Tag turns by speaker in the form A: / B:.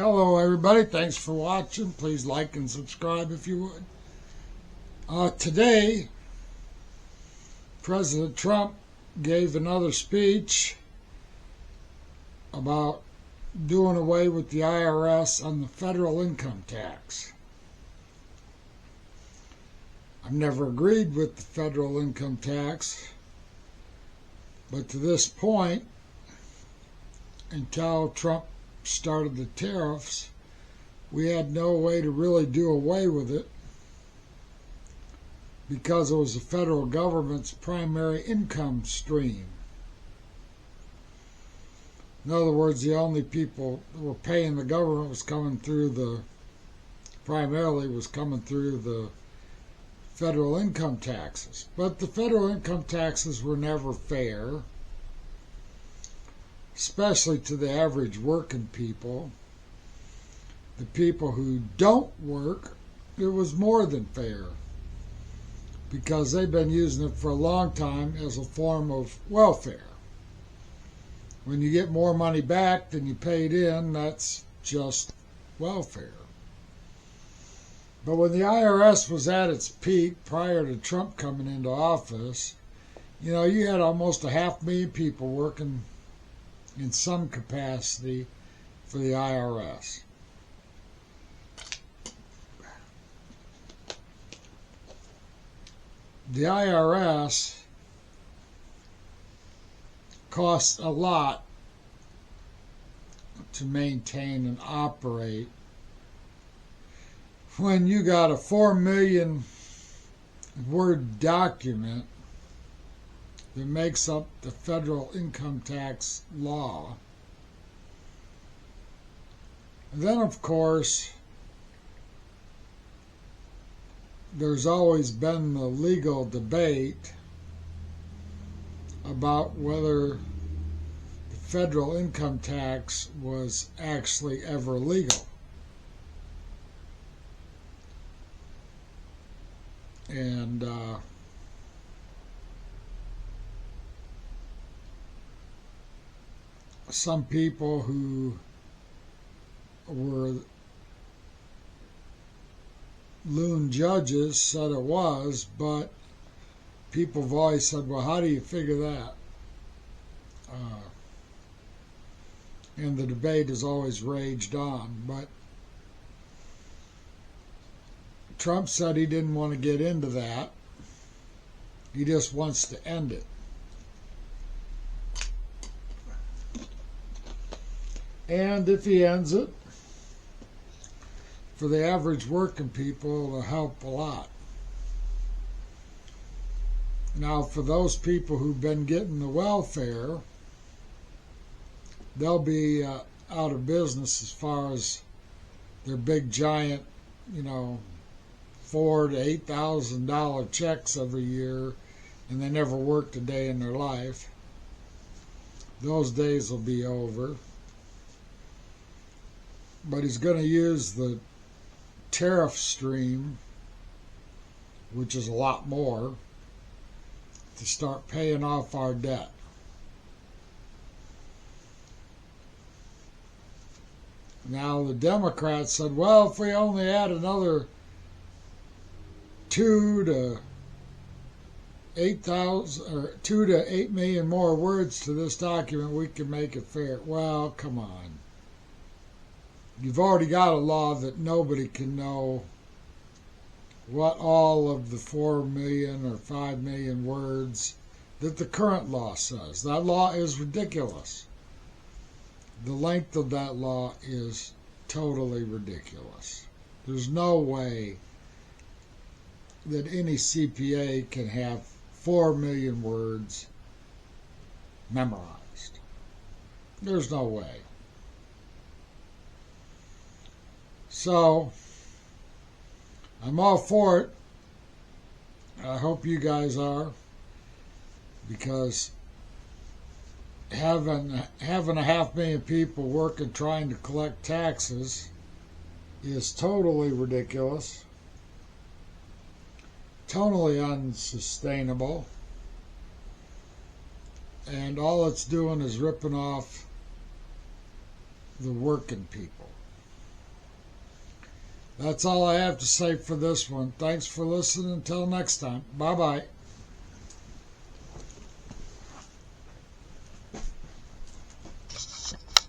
A: Hello everybody, thanks for watching. Please like and subscribe if you would. Today, President Trump gave another speech about doing away with the IRS on the federal income tax. I've never agreed with the federal income tax, but to this point, until Trump started the tariffs, we had no way to really do away with it because it was the federal government's primary income stream. In other words, the only people that were paying the government was coming through the federal income taxes. But the federal income taxes were never fair, especially to the average working people. The people who don't work, it was more than fair because they've been using it for a long time as a form of welfare. When you get more money back than you paid in, that's just welfare. But when the IRS was at its peak prior to Trump coming into office, you had almost 500,000 people working in some capacity for the IRS. The IRS costs a lot to maintain and operate. When you got a 4 million word document that makes up the federal income tax law. And then, of course, there's always been the legal debate about whether the federal income tax was actually ever legal. And some people who were loon judges said it was, but people have always said, well, how do you figure that? And the debate has always raged on. But Trump said he didn't want to get into that. He just wants to end it. And if he ends it, for the average working people, it'll help a lot. Now, for those people who've been getting the welfare, they'll be out of business as far as their big giant, $4,000 to $8,000 checks every year, and they never worked a day in their life. Those days will be over. But he's going to use the tariff stream, which is a lot more, to start paying off our debt. Now the Democrats said, well, if we only add another 2 to 8 million more words to this document, we can make it fair. Well, come on. You've already got a law that nobody can know what all of the 4 million or 5 million words that the current law says. That law is ridiculous. The length of that law is totally ridiculous. There's no way that any CPA can have 4 million words memorized. There's no way. So, I'm all for it. I hope you guys are, because having 500,000 people working trying to collect taxes is totally ridiculous, totally unsustainable, and all it's doing is ripping off the working people. That's all I have to say for this one. Thanks for listening. Until next time. Bye bye.